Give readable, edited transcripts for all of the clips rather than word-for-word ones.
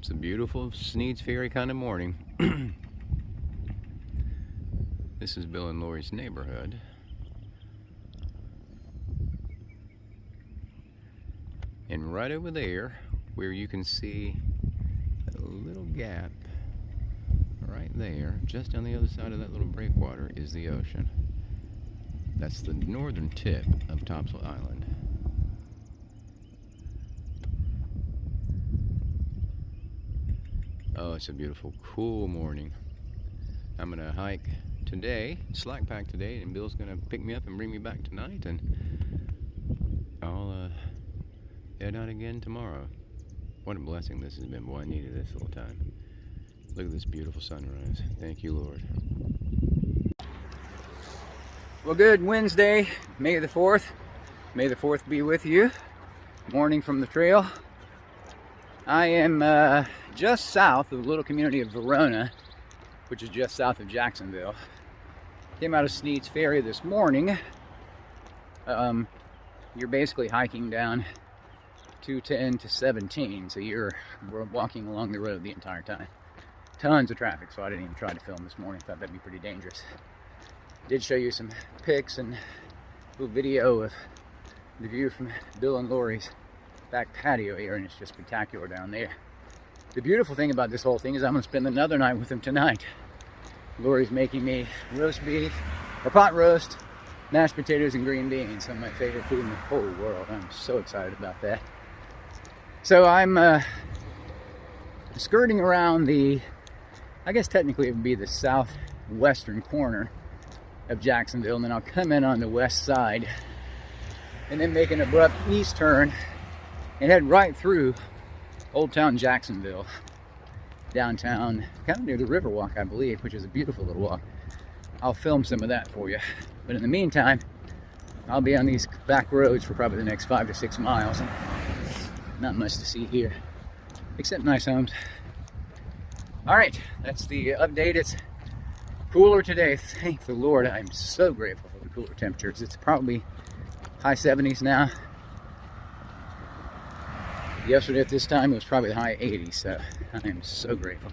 It's a beautiful Sneads Ferry kind of morning. This is Bill and Lori's neighborhood. And right over there, where you can see a little gap right there, just on the other side of that little breakwater, is the ocean. That's the northern tip of Topsail Island. Oh, it's a beautiful, cool morning. I'm gonna hike today, slack pack today, and Bill's gonna pick me up and bring me back tonight, and I'll head out again tomorrow. What a blessing this has been, boy. I needed this all the time. Look at this beautiful sunrise. Thank you, Lord. Well, good Wednesday, May the 4th. May the 4th be with you. Morning from the trail. I am just south of the little community of Verona, which is just south of Jacksonville. Came out of Sneads Ferry this morning. You're basically hiking down 210 to 17, so we're walking along the road the entire time. Tons of traffic, so I didn't even try to film this morning. Thought that'd be pretty dangerous. Did show you some pics and a little video of the view from Bill and Lori's back patio here, and it's just spectacular down there. The beautiful thing about this whole thing is I'm going to spend another night with them tonight. Lori's making me roast beef, or pot roast, mashed potatoes and green beans, some of my favorite food in the whole world. I'm so excited about that. So I'm skirting around the, I guess technically it would be the southwestern corner of Jacksonville, and then I'll come in on the west side and then make an abrupt east turn and head right through Old Town Jacksonville, downtown, kind of near the Riverwalk, I believe, which is a beautiful little walk. I'll film some of that for you. But in the meantime, I'll be on these back roads for probably the next 5 to 6 miles. And not much to see here, except nice homes. All right, that's the update. It's cooler today, thank the Lord. I'm so grateful for the cooler temperatures. It's probably high 70s now. Yesterday at this time it was probably the high 80s, so I am so grateful.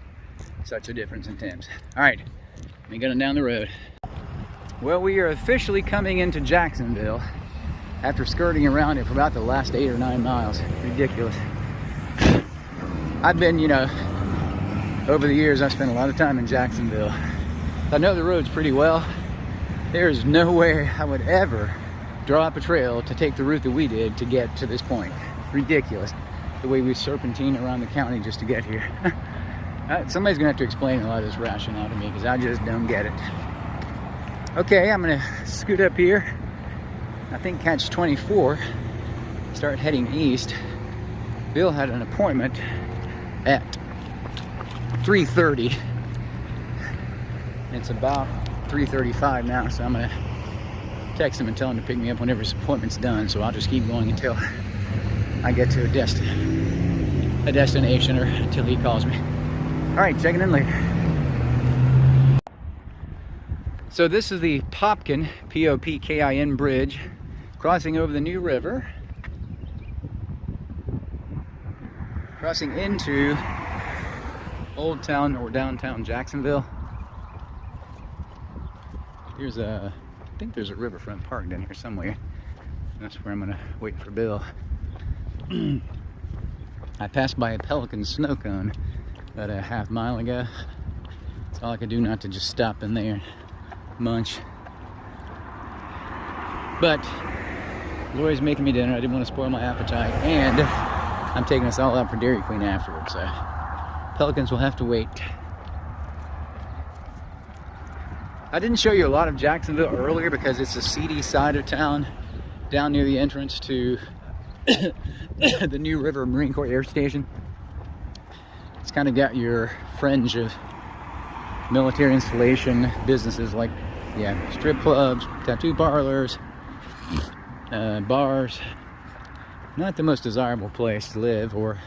Such a difference in temps. All right, I'm going down the road. Well, we are officially coming into Jacksonville after skirting around it for about the last 8 or 9 miles. Ridiculous. I've been, over the years I've spent a lot of time in Jacksonville. I know the roads pretty well. There's no way I would ever draw up a trail to take the route that we did to get to this point. Ridiculous. The way we serpentine around the county just to get here. Somebody's gonna have to explain a lot of this rationale to me, because I just don't get it. Okay, I'm gonna scoot up here. I think catch 24. Start heading east. Bill had an appointment at 3:30. It's about 3:35 now, so I'm gonna text him and tell him to pick me up whenever his appointment's done. So I'll just keep going until I get to a destination, or until he calls me. All right, checking in later. So this is the Popkin, P-O-P-K-I-N bridge, crossing over the New River, crossing into Old Town or downtown Jacksonville. Here's I think there's a riverfront park down here somewhere. That's where I'm gonna wait for Bill. I passed by a pelican snow cone about a half mile ago. That's all I could do not to just stop in there and munch. But Lori's making me dinner. I didn't want to spoil my appetite, and I'm taking us all out for Dairy Queen afterwards, so pelicans will have to wait. I didn't show you a lot of Jacksonville earlier because it's a seedy side of town down near the entrance to the New River Marine Corps Air Station. It's kind of got your fringe of military installation businesses like, strip clubs, tattoo parlors, bars. Not the most desirable place to live or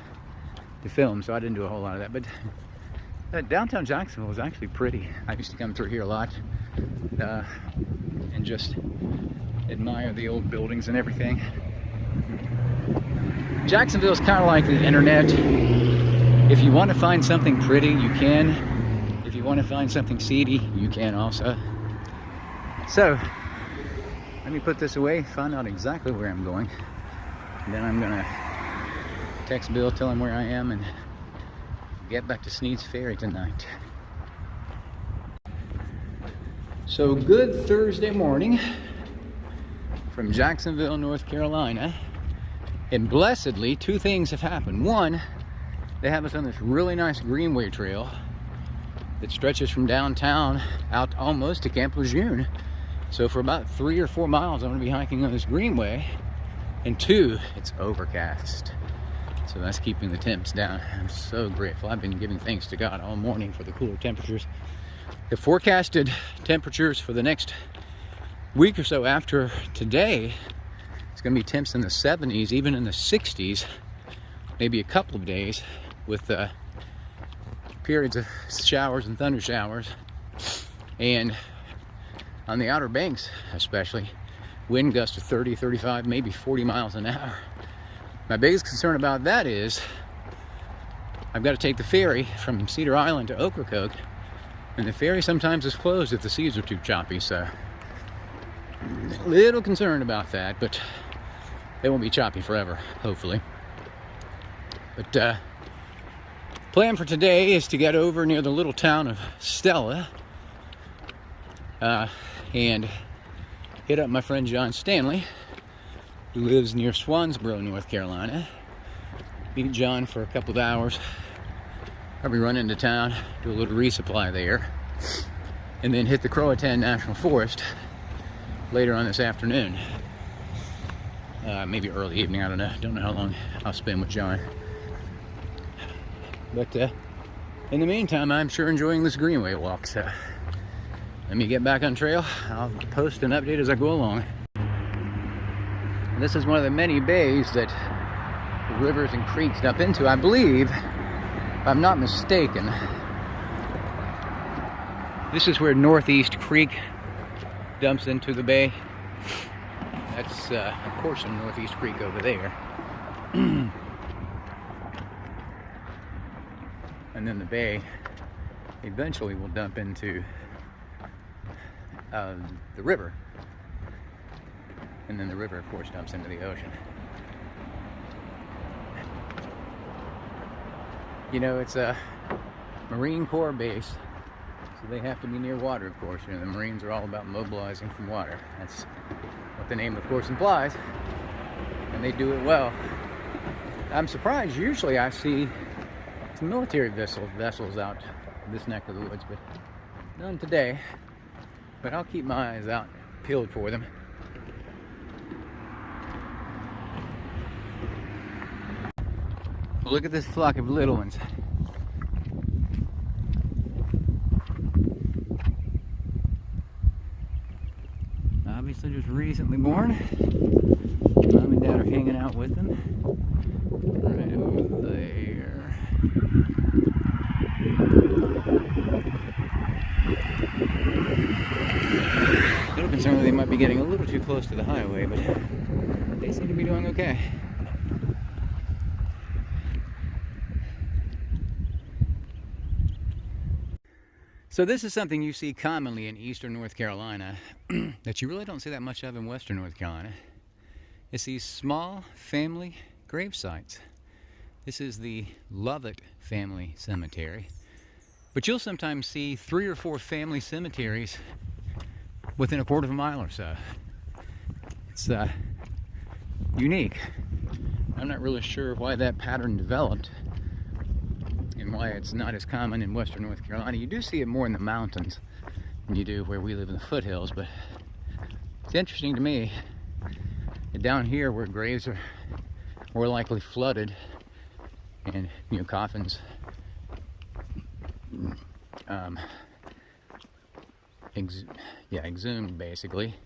to film, so I didn't do a whole lot of that. But downtown Jacksonville is actually pretty. I used to come through here a lot and just admire the old buildings and everything. Jacksonville is kind of like the internet. If you want to find something pretty, you can. If you want to find something seedy, you can also. So, let me put this away, find out exactly where I'm going. And then I'm gonna text Bill, tell him where I am, and get back to Sneads Ferry tonight. So, good Thursday morning from Jacksonville, North Carolina. And blessedly, two things have happened. One, they have us on this really nice greenway trail that stretches from downtown out almost to Camp Lejeune. So for about 3 or 4 miles, I'm gonna be hiking on this greenway. And two, it's overcast. So that's keeping the temps down. I'm so grateful. I've been giving thanks to God all morning for the cooler temperatures. The forecasted temperatures for the next week or so after today, it's gonna be temps in the 70s, even in the 60s, maybe a couple of days with periods of showers and thunder showers. And on the Outer Banks especially, wind gusts of 30, 35, maybe 40 miles an hour. My biggest concern about that is I've got to take the ferry from Cedar Island to Ocracoke, and the ferry sometimes is closed if the seas are too choppy, so a little concerned about that, but they won't be choppy forever, hopefully. But plan for today is to get over near the little town of Stella and hit up my friend John Stanley, who lives near Swansboro, North Carolina. Meet John for a couple of hours, probably run into town, do a little resupply there, and then hit the Croatan National Forest later on this afternoon. Maybe early evening, I don't know. Don't know how long I'll spend with John. But in the meantime, I'm sure enjoying this greenway walk. So let me get back on trail. I'll post an update as I go along. This is one of the many bays that the rivers and creeks dump into, I believe, if I'm not mistaken. This is where Northeast Creek dumps into the bay. That's a portion of Northeast Creek over there. And then the bay eventually will dump into the river. And then the river, of course, dumps into the ocean. You know, it's a Marine Corps base, so they have to be near water, of course. You know, the Marines are all about mobilizing from water. That's what the name, of course, implies. And they do it well. I'm surprised. Usually I see some military vessels out this neck of the woods, but none today. But I'll keep my eyes out peeled for them. Look at this flock of little ones. Obviously just recently born. Mom and Dad are hanging out with them. Right over there. A little concerned that they might be getting a little too close to the highway, but they seem to be doing okay. So this is something you see commonly in eastern North Carolina that you really don't see that much of in western North Carolina. It's these small family grave sites. This is the Lovett family cemetery. But you'll sometimes see 3 or 4 family cemeteries within a quarter of a mile or so. It's unique. I'm not really sure why that pattern developed and why it's not as common in western North Carolina. You do see it more in the mountains than you do where we live in the foothills, but it's interesting to me that down here where graves are more likely flooded and, you know, coffins exhumed basically,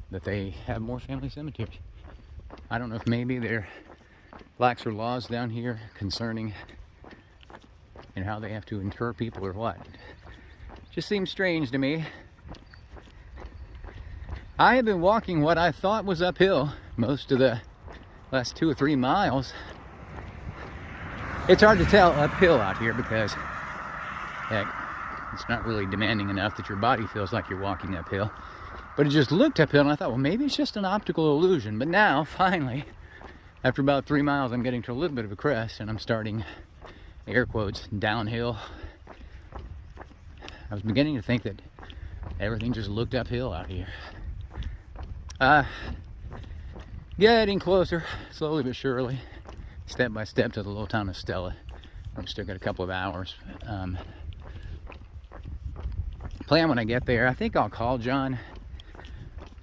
that they have more family cemeteries. I don't know if maybe they're laxer laws down here concerning and how they have to inter people or what. Just seems strange to me. I have been walking what I thought was uphill most of the last 2 or 3 miles, It's hard to tell uphill out here because, heck, it's not really demanding enough that your body feels like you're walking uphill. But it just looked uphill, and I thought, well, maybe it's just an optical illusion. But now, finally, after about 3 miles, I'm getting to a little bit of a crest, and I'm starting, air quotes, downhill. I was beginning to think that everything just looked uphill out here. Getting closer, slowly but surely, step by step, to the little town of Stella. I've still got a couple of hours. Plan when I get there, I think I'll call John,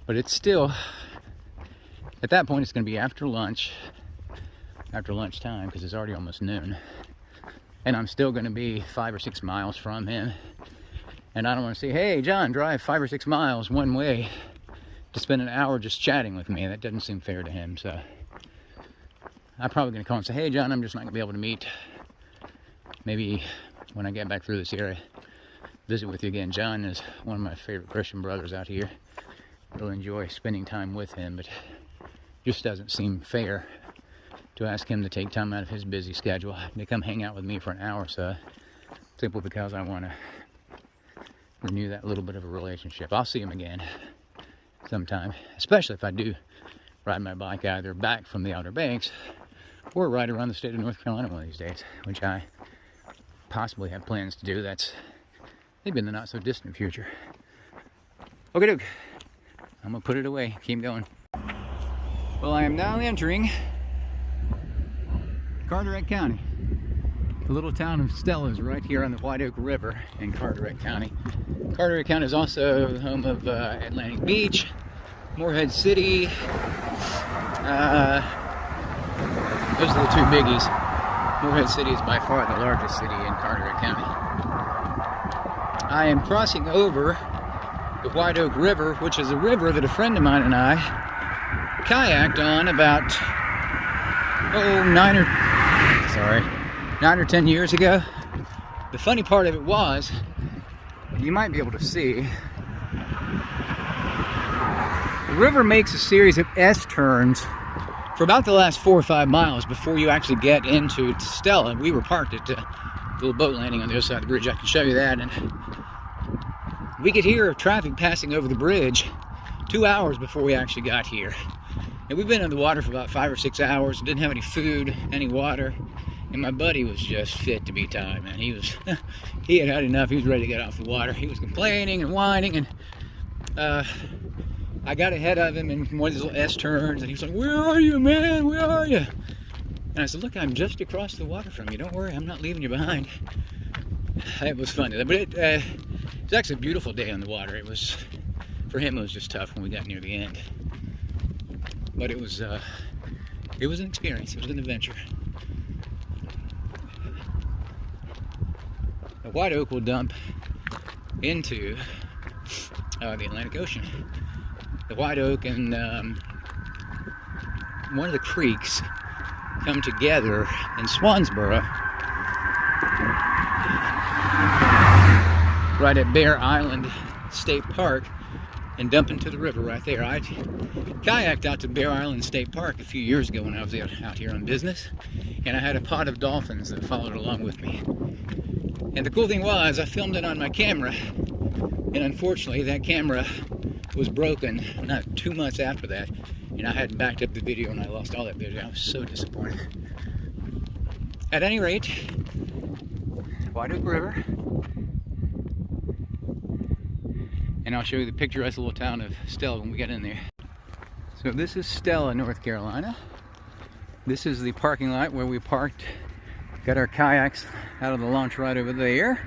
but it's still, at that point it's going to be after lunchtime, because it's already almost noon, and I'm still going to be 5 or 6 miles from him, and I don't want to say, hey John, drive 5 or 6 miles one way to spend an hour just chatting with me. That doesn't seem fair to him. So I'm probably going to call and say, hey John, I'm just not going to be able to meet. Maybe when I get back through this area, visit with you again. John is one of my favorite Christian brothers out here. Really enjoy spending time with him, but just doesn't seem fair to ask him to take time out of his busy schedule to come hang out with me for an hour or so, simply because I want to renew that little bit of a relationship. I'll see him again sometime, especially if I do ride my bike either back from the Outer Banks or ride around the state of North Carolina one of these days, which I possibly have plans to do. That's maybe in the not so distant future. Okay, doke. I'm gonna put it away. Keep going. Well, I am now entering Carteret County. The little town of Stella is right here on the White Oak River in Carteret County. Carteret County is also the home of Atlantic Beach, Morehead City. Those are the two biggies. Morehead City is by far the largest city in Carteret County. I am crossing over the White Oak River, which is a river that a friend of mine and I kayaked on about 9 or 10 years ago. The funny part of it was, you might be able to see, the river makes a series of S-turns for about the last 4 or 5 miles before you actually get into Stella. We were parked at a little boat landing on the other side of the bridge. I can show you that. And we could hear traffic passing over the bridge 2 hours before we actually got here. And we've been in the water for about 5 or 6 hours, didn't have any food, any water, and my buddy was just fit to be tied, man. He had had enough. He was ready to get off the water. He was complaining and whining, and I got ahead of him in one of these little S-turns, and he was like, where are you, man? Where are you? And I said, look, I'm just across the water from you. Don't worry, I'm not leaving you behind. It was funny. But it was actually a beautiful day on the water. It was, for him, it was just tough when we got near the end. But it was an experience. It was an adventure. The White Oak will dump into the Atlantic Ocean. The White Oak and one of the creeks come together in Swansboro, right at Bear Island State Park, and dump into the river right there. I kayaked out to Bear Island State Park a few years ago when I was out here on business, and I had a pod of dolphins that followed along with me. And the cool thing was, I filmed it on my camera, and unfortunately that camera was broken not 2 months after that, and I hadn't backed up the video, and I lost all that video. I was so disappointed. At any rate, White Oak River, and I'll show you the picturesque little town of Stella when we get in there. So this is Stella, North Carolina. This is the parking lot where we parked, got our kayaks out of the launch right over there.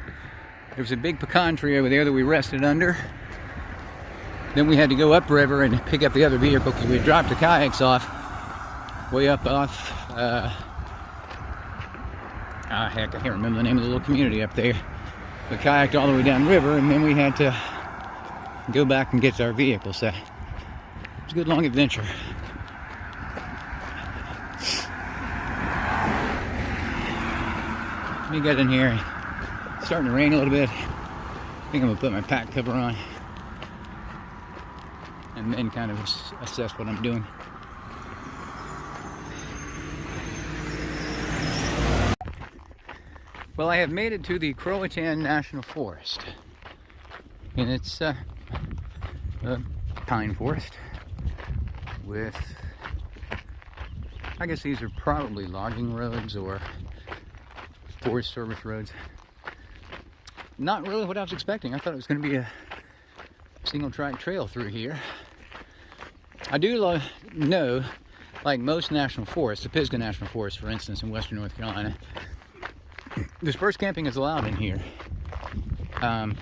There's a big pecan tree over there that we rested under. Then we had to go upriver and pick up the other vehicle because we dropped the kayaks off way up off, heck, I can't remember the name of the little community up there. We kayaked all the way down river, and then we had to go back and get our vehicle. So it was a good long adventure. Let me get in here. It's starting to rain a little bit. I think I'm gonna put my pack cover on and then kind of assess what I'm doing. Well, I have made it to the Croatan National Forest, and it's a pine forest with, I guess these are probably logging roads or Forest Service roads. Not really what I was expecting. I thought it was going to be a single track trail through here. I do know, like most national forests, the Pisgah National Forest, for instance, in western North Carolina, dispersed camping is allowed in here. But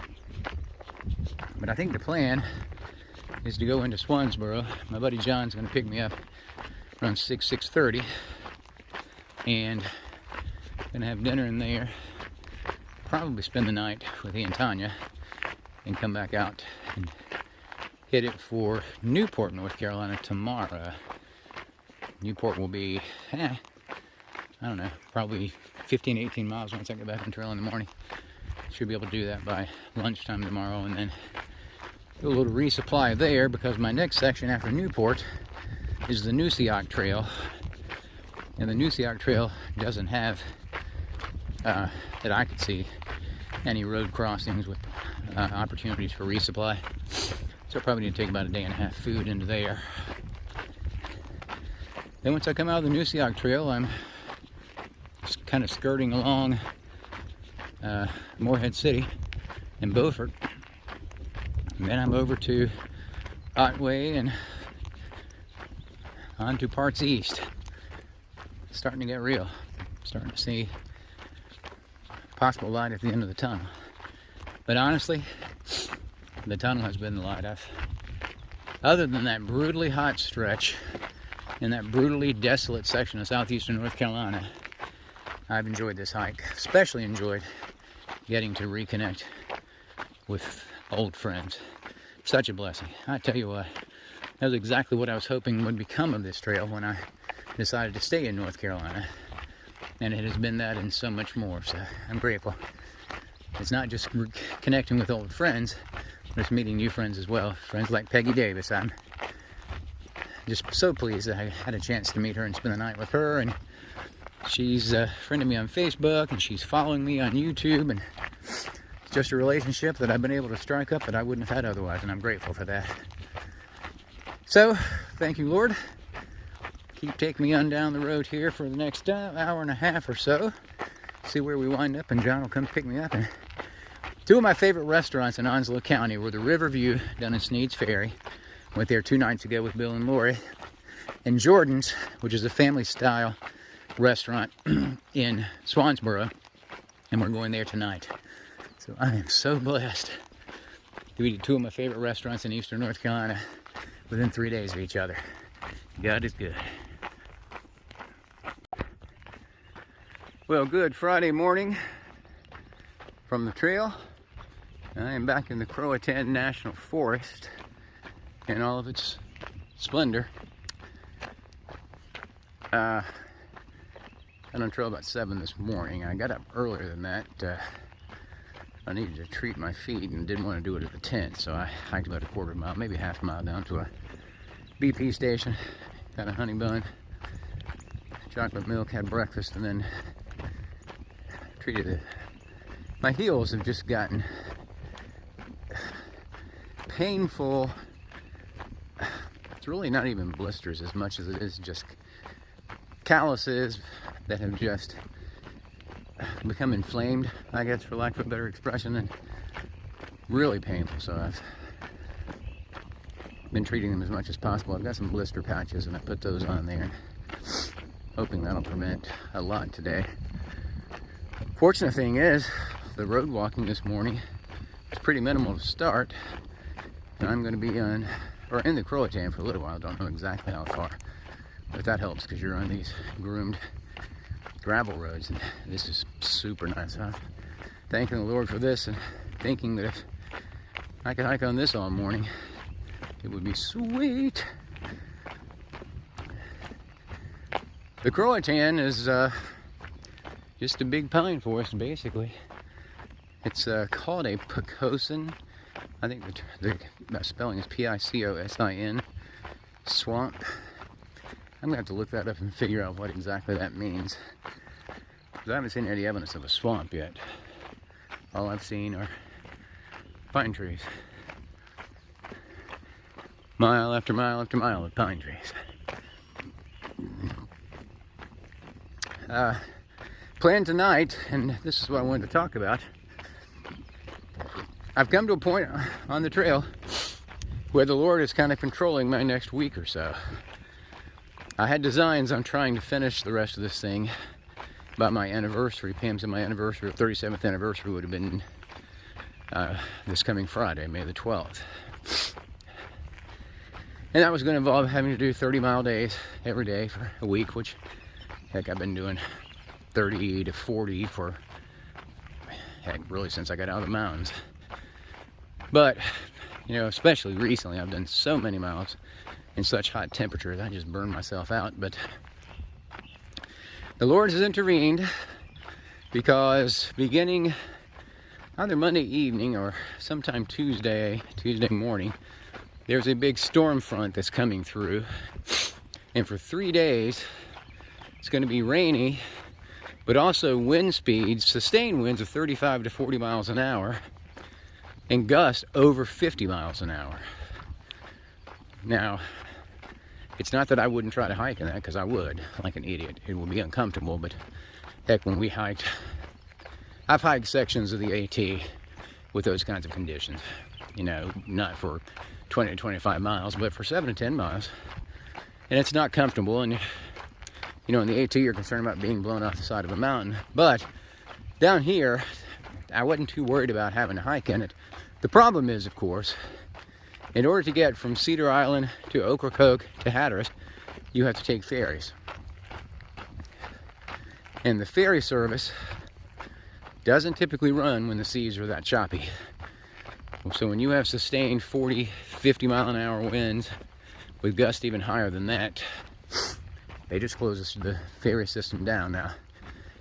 I think the plan is to go into Swansboro. My buddy John's going to pick me up around 6:30, and going to have dinner in there. Probably spend the night with he and Tanya, and come back out and hit it for Newport, North Carolina tomorrow. Newport will be, I don't know, probably 15, 18 miles once I get back on trail in the morning. Should be able to do that by lunchtime tomorrow, and then do a little resupply there, because my next section after Newport is the Nusiak Trail. And the Nusiak Trail doesn't have, that I could see, any road crossings with opportunities for resupply. So I probably need to take about a day and a half food into there. Then once I come out of the Nusiak Trail, I'm just kind of skirting along Morehead City and Beaufort. And then I'm over to Otway and on to parts east. It's starting to get real. Starting to see possible light at the end of the tunnel. But honestly, the tunnel has been the light. Other than that brutally hot stretch in that brutally desolate section of southeastern North Carolina, I've enjoyed this hike. Especially enjoyed getting to reconnect with old friends. Such a blessing. I tell you what, that was exactly what I was hoping would become of this trail when I decided to stay in North Carolina. And it has been that and so much more, so I'm grateful. It's not just connecting with old friends, but it's meeting new friends as well. Friends like Peggy Davis. I'm just so pleased that I had a chance to meet her and spend the night with her. And she's a friend of me on Facebook, and she's following me on YouTube. And it's just a relationship that I've been able to strike up that I wouldn't have had otherwise, and I'm grateful for that. So, thank you, Lord. Keep taking me on down the road here for the next hour and a half or so. See where we wind up, and John will come pick me up. And two of my favorite restaurants in Onslow County were the Riverview down in Sneads, Ferry. Went there 2 nights ago with Bill and Lori. And Jordan's, which is a family-style restaurant in Swansboro. And we're going there tonight. So I am so blessed to eat at two of my favorite restaurants in eastern North Carolina within 3 days of each other. God is good. Well, good Friday morning from the trail. I am back in the Croatan National Forest in all of its splendor. I got on trail about 7 this morning. I got up earlier than that. I needed to treat my feet and didn't want to do it at the tent, so I hiked about a quarter mile, maybe half a mile down to a BP station. Got a honey bun, chocolate milk, had breakfast, and then treated it. My heels have just gotten painful. It's really not even blisters as much as it is just calluses that have just become inflamed, I guess, for lack of a better expression, and really painful. So I've been treating them as much as possible. I've got some blister patches, and I put those on there, hoping that'll prevent a lot today. Fortunate thing is, the road walking this morning was pretty minimal to start, and I'm going to be in the Croatan for a little while. I don't know exactly how far, but that helps because you're on these groomed gravel roads, and this is super nice. I'm thanking the Lord for this, and thinking that if I could hike on this all morning, it would be sweet. The Croatan is just a big pine forest, basically. It's called a Picosin. I think the spelling is Picosin, swamp. I'm gonna have to look that up and figure out what exactly that means. I haven't seen any evidence of a swamp yet. All I've seen are pine trees. Mile after mile after mile of pine trees. Plan tonight, and this is what I wanted to talk about. I've come to a point on the trail where the Lord is kind of controlling my next week or so. I had designs on trying to finish the rest of this thing by my anniversary. Pam's and my anniversary, 37th anniversary, would have been this coming Friday, May the 12th. And that was going to involve having to do 30-mile days every day for a week, which, heck, I've been doing 30 to 40 for, heck, really since I got out of the mountains. But, you know, especially recently, I've done so many miles in such hot temperatures, I just burned myself out. But the Lord has intervened because beginning either Monday evening or sometime Tuesday morning, there's a big storm front that's coming through. And for 3 days, it's going to be rainy, but also wind speeds, sustained winds of 35 to 40 miles an hour, and gusts over 50 miles an hour. Now, it's not that I wouldn't try to hike in that, because I would, like an idiot. It would be uncomfortable, but heck, when we hiked, I've hiked sections of the AT with those kinds of conditions. You know, not for 20 to 25 miles, but for 7 to 10 miles. And it's not comfortable, and you know, in the AT, you're concerned about being blown off the side of a mountain. But down here, I wasn't too worried about having to hike in it. The problem is, of course, in order to get from Cedar Island to Ocracoke to Hatteras, you have to take ferries. And the ferry service doesn't typically run when the seas are that choppy. So when you have sustained 40, 50 mile an hour winds with gusts even higher than that, they just close the ferry system down. Now,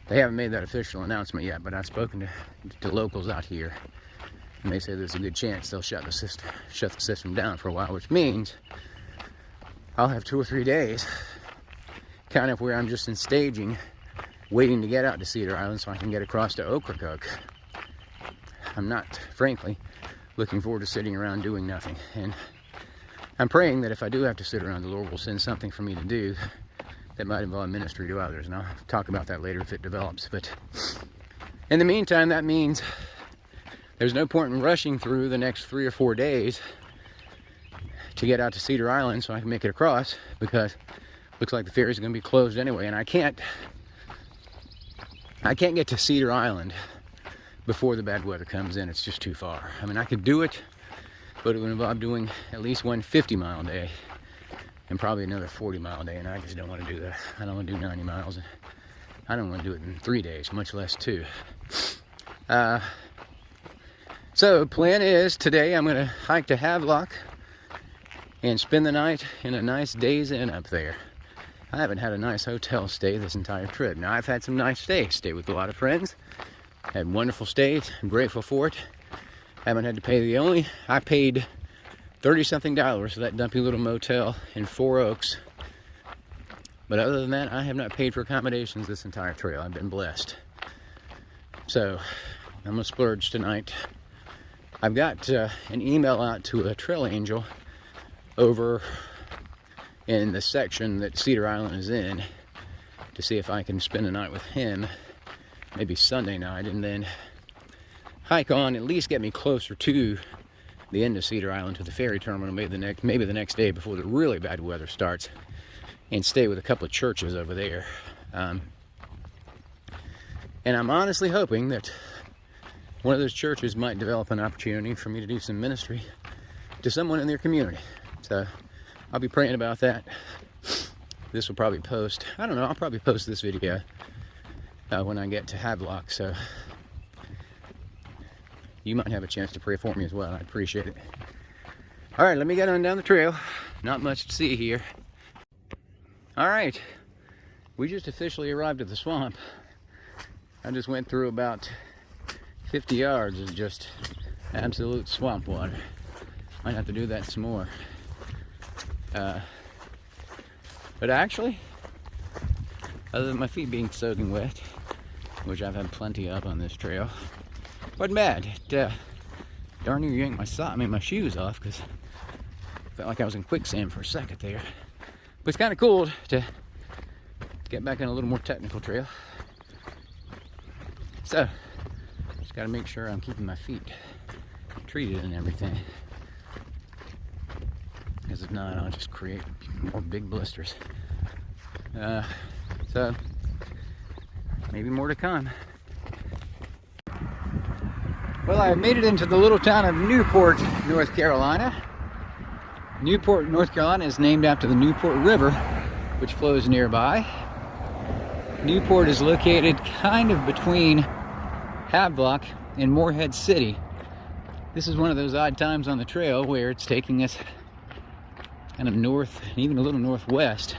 they haven't made that official announcement yet, but I've spoken to locals out here, and they say there's a good chance they'll shut the system down for a while, which means I'll have 2 or 3 days kind of where I'm just in staging, waiting to get out to Cedar Island so I can get across to Ocracoke. I'm not, frankly, looking forward to sitting around doing nothing. And I'm praying that if I do have to sit around, the Lord will send something for me to do that might involve ministry to others. And I'll talk about that later if it develops. But in the meantime, that means there's no point in rushing through the next 3 or 4 days to get out to Cedar Island so I can make it across, because it looks like the ferry's going to be closed anyway. And I can't get to Cedar Island before the bad weather comes in. It's just too far. I mean, I could do it, but it would involve doing at least one 50-mile day and probably another 40-mile day, and I just don't want to do that. I don't want to do 90 miles. I don't want to do it in 3 days, much less 2. So plan is today I'm going to hike to Havelock and spend the night in a nice Days Inn up there. I haven't had a nice hotel stay this entire trip. Now, I've had some nice stays. Stayed with a lot of friends. Had wonderful stays. I'm grateful for it. Haven't had to pay I paid $30-something for that dumpy little motel in 4 Oaks. But other than that, I have not paid for accommodations this entire trail. I've been blessed. So, I'm going to splurge tonight. I've got an email out to a trail angel over in the section that Cedar Island is in to see if I can spend a night with him, maybe Sunday night, and then hike on, at least get me closer to the end of Cedar Island, to the ferry terminal, maybe the next day before the really bad weather starts, and stay with a couple of churches over there. And I'm honestly hoping that one of those churches might develop an opportunity for me to do some ministry to someone in their community. So I'll be praying about that. This will probably post, I don't know, I'll probably post this video when I get to Havelock, so you might have a chance to pray for me as well. I'd appreciate it. All right, let me get on down the trail. Not much to see here. All right, we just officially arrived at the swamp. I just went through about 50 yards of just absolute swamp water. Might have to do that some more. But actually, other than my feet being soaking wet, which I've had plenty of on this trail. Wasn't bad. It, darn near yanked my shoes off because I felt like I was in quicksand for a second there. But it's kind of cool to get back on a little more technical trail. So, just got to make sure I'm keeping my feet treated and everything. Because if not, I'll just create more big blisters. So, maybe more to come. Well, I made it into the little town of Newport, North Carolina. Newport, North Carolina is named after the Newport River, which flows nearby. Newport is located kind of between Havelock and Morehead City. This is one of those odd times on the trail where it's taking us kind of north, even a little northwest.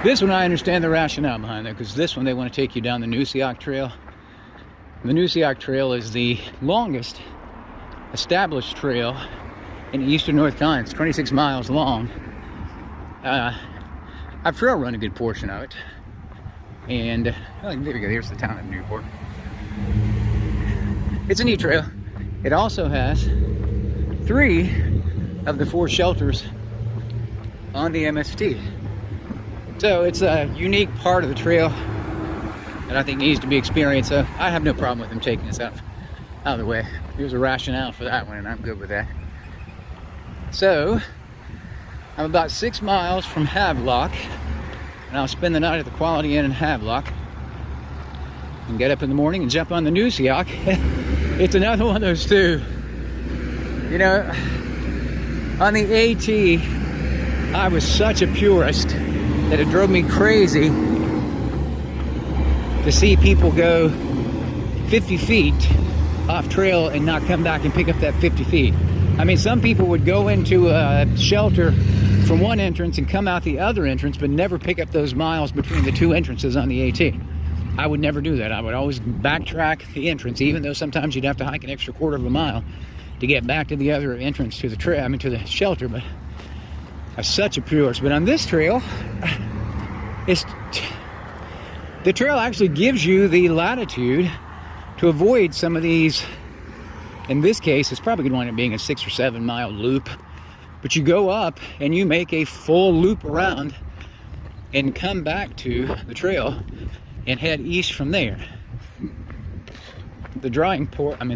This one I understand the rationale behind that, because this one they want to take you down the Newport Trail. The Newport Trail is the longest established trail in eastern North Carolina. It's 26 miles long. I've trail run a good portion of it. And oh, there we go, here's the town of Newport. It's a neat trail. It also has 3 of the 4 shelters on the MST. So it's a unique part of the trail that I think needs to be experienced. So I have no problem with them taking us out of the way. There's a rationale for that one, and I'm good with that. So I'm about 6 miles from Havelock, and I'll spend the night at the Quality Inn in Havelock and get up in the morning and jump on the Newport. It's another one of those two. You know, on the AT, I was such a purist that it drove me crazy to see people go 50 feet off trail and not come back and pick up that 50 feet. I mean, some people would go into a shelter from one entrance and come out the other entrance, but never pick up those miles between the 2 entrances on the AT. I would never do that. I would always backtrack the entrance, even though sometimes you'd have to hike an extra quarter of a mile to get back to the other entrance to the trail, to the shelter. But I'm such a purist. But on this trail, the trail actually gives you the latitude to avoid some of these. In this case, it's probably going to wind up being a 6 or 7 mile loop. But you go up and you make a full loop around and come back to the trail and head east from there. The drawing part, in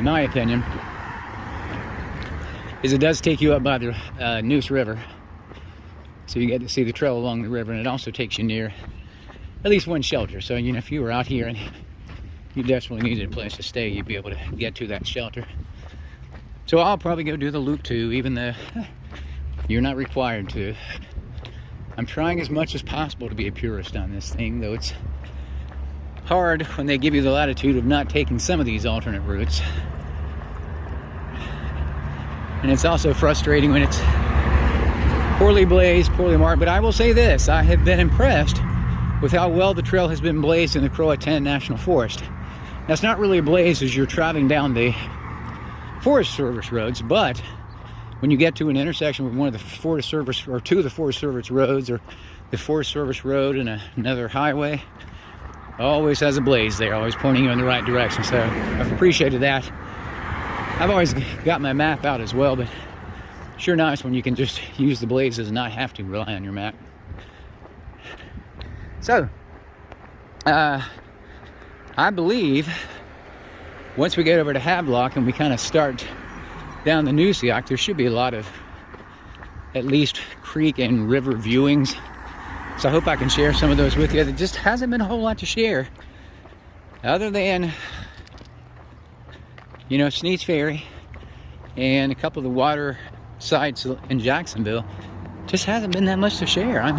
my opinion, is it does take you up by the Neuse River. So you get to see the trail along the river, and it also takes you near at least one shelter. So, you know, if you were out here and you desperately needed a place to stay, you'd be able to get to that shelter. So I'll probably go do the loop too, even though you're not required to. I'm trying as much as possible to be a purist on this thing, though it's hard when they give you the latitude of not taking some of these alternate routes. And it's also frustrating when it's poorly blazed, poorly marked. But I will say this, I have been impressed with how well the trail has been blazed in the Croatan National Forest. Now, it's not really a blaze as you're traveling down the Forest Service roads, but when you get to an intersection with one of the Forest Service, or 2 of the Forest Service roads, or the Forest Service road and another highway, always has a blaze there, always pointing you in the right direction. So I've appreciated that. I've always got my map out as well, but sure nice when you can just use the blazes and not have to rely on your map. So, I believe once we get over to Havelock and we kind of start down the Newport, there should be a lot of at least creek and river viewings. So I hope I can share some of those with you. There just hasn't been a whole lot to share other than, you know, Sneads Ferry and a couple of the water sites in Jacksonville. Just hasn't been that much to share. I'm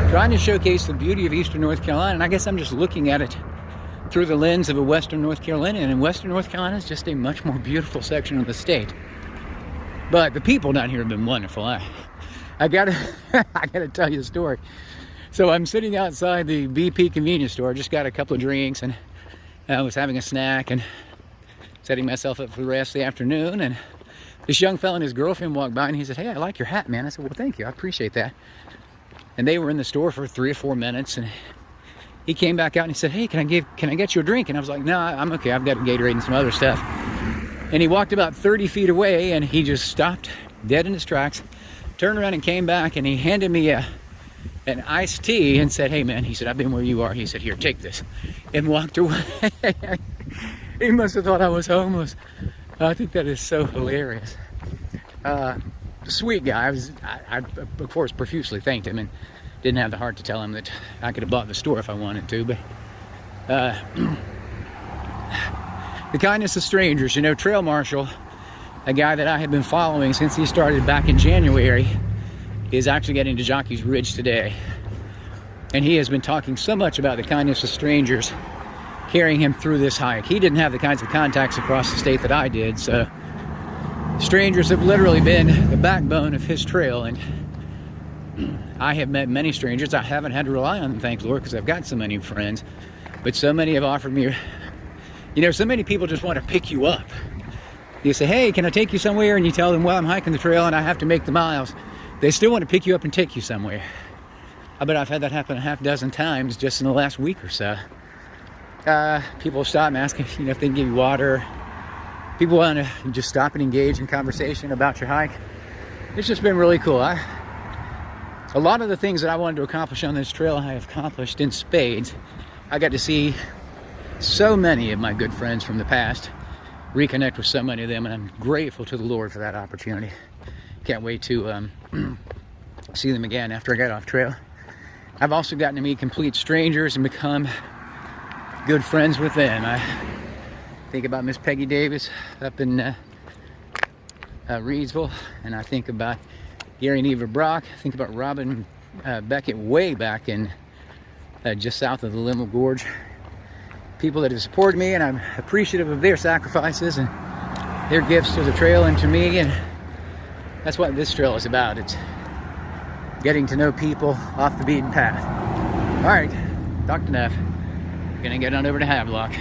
trying to showcase the beauty of eastern North Carolina, and I guess I'm just looking at it through the lens of a western North Carolina, and western North Carolina is just a much more beautiful section of the state. But the people down here have been wonderful. I gotta tell you a story. So I'm sitting outside the BP convenience store, just got a couple of drinks, and I was having a snack and setting myself up for the rest of the afternoon, and This young fella and his girlfriend walked by and he said, "Hey, I like your hat, man." I said, "Well, thank you. I appreciate that." And they were in the store for 3 or 4 minutes, and he came back out and he said, "Hey, can I get you a drink?" And I was like, "No, I'm okay. I've got a Gatorade and some other stuff." And he walked about 30 feet away and he just stopped dead in his tracks, turned around and came back, and he handed me an iced tea and said, "Hey man," he said, "I've been where you are." He said, "Here, take this," and walked away. He must have thought I was homeless. I think that is so hilarious. Sweet guy. I of course profusely thanked him and didn't have the heart to tell him that I could have bought the store if I wanted to, but the kindness of strangers. You know, Trail Marshal, a guy that I have been following since he started back in January, is actually getting to Jockey's Ridge today. And he has been talking so much about the kindness of strangers carrying him through this hike. He didn't have the kinds of contacts across the state that I did, so strangers have literally been the backbone of his trail. And I have met many strangers. I haven't had to rely on them, thank the Lord, because I've got so many friends. But so many have offered me, you know, so many people just want to pick you up. You say, "Hey, can I take you somewhere?" And you tell them, "Well, I'm hiking the trail and I have to make the miles." They still want to pick you up and take you somewhere. I bet I've had that happen a half dozen times just in the last week or so. People stop and ask, you know, if they can give you water. People want to just stop and engage in conversation about your hike. It's just been really cool. A lot of the things that I wanted to accomplish on this trail, I have accomplished in spades. I got to see so many of my good friends from the past, reconnect with so many of them, and I'm grateful to the Lord for that opportunity. Can't wait to see them again after I get off trail. I've also gotten to meet complete strangers and become good friends with them. I think about Miss Peggy Davis up in Reedsville, and I think about Gary and Eva Brock. I think about Robin Beckett way back in just south of the Limo Gorge. People that have supported me, and I'm appreciative of their sacrifices and their gifts to the trail and to me, and that's what this trail is about. It's getting to know people off the beaten path. All right, talked enough. Gonna get on over to Havelock.